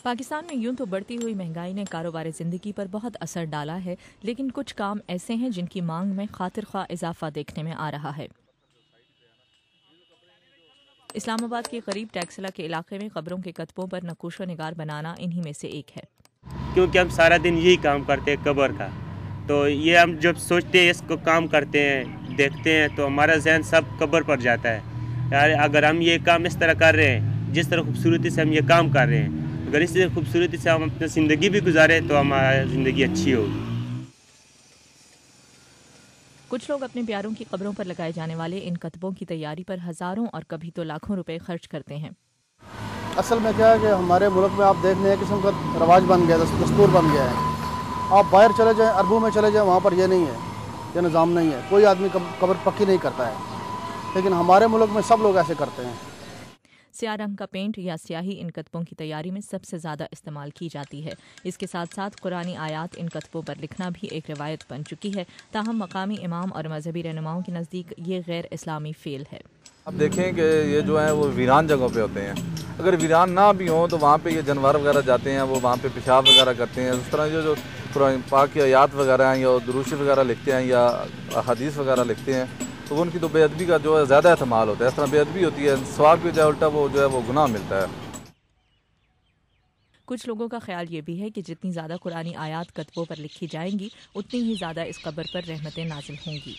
पाकिस्तान में यूं तो बढ़ती हुई महंगाई ने कारोबार ज़िंदगी पर बहुत असर डाला है, लेकिन कुछ काम ऐसे हैं जिनकी मांग में खातिर ख्वाह इजाफा देखने में आ रहा है। इस्लामाबाद के करीब टैक्सला के इलाके में कब्रों के कतबों पर नक्शो निगार बनाना इन्हीं में से एक है। क्योंकि हम सारा दिन यही काम करते हैं कब्र का, तो ये हम जब सोचते हैं इसको काम करते हैं देखते हैं तो हमारा जहन सब कब्र पर जाता है। यार अगर हम ये काम इस तरह कर रहे हैं, जिस तरह खूबसूरती से हम ये काम कर रहे हैं, अगर इस खूबसूरती से हम अपनी ज़िंदगी भी गुजारें तो हमारी ज़िंदगी अच्छी होगी। कुछ लोग अपने प्यारों की कब्रों पर लगाए जाने वाले इन कतबों की तैयारी पर हज़ारों और कभी तो लाखों रुपए खर्च करते हैं। असल में क्या है कि हमारे मुल्क में आप देख लें एक किस्म का रवाज बन गया है, दस्तूर बन गया है। आप बाहर चले जाएं, अरबों में चले जाएं, वहाँ पर ये नहीं है, ये निज़ाम नहीं है। कोई आदमी कब्र पक्की नहीं करता है, लेकिन हमारे मुल्क में सब लोग ऐसे करते हैं। स्याह रंग का पेंट या स्याही इन कतबों की तैयारी में सबसे ज़्यादा इस्तेमाल की जाती है। इसके साथ साथ कुरानी आयात इन कतबों पर लिखना भी एक रिवायत बन चुकी है। ताहम मकामी इमाम और मजहबी रहनुमाओं के नज़दीक ये गैर इस्लामी फेल है। अब देखें कि ये जो है वो वीरान जगहों पे होते हैं। अगर वीरान ना भी हों तो वहाँ पे ये जानवर वगैरह जाते हैं, वो वहाँ पे पेशाब वगैरह करते हैं। उस तरह जो कुरान पाक की आयात वगैरह हैं या दुरूशी वगैरह लिखते हैं या हदीस वगैरह लिखते हैं, तो उनकी तो बेअदबी का जो है ज़्यादा एहतमाल होता है। इस तरह बेअदबी होती है, सवाब की बजाय उल्टा वो जो है वो गुनाह मिलता है। कुछ लोगों का ख्याल ये भी है कि जितनी ज़्यादा कुरानी आयात कतबों पर लिखी जाएंगी, उतनी ही ज़्यादा इस कब्र पर रहमतें नाजिल होंगी।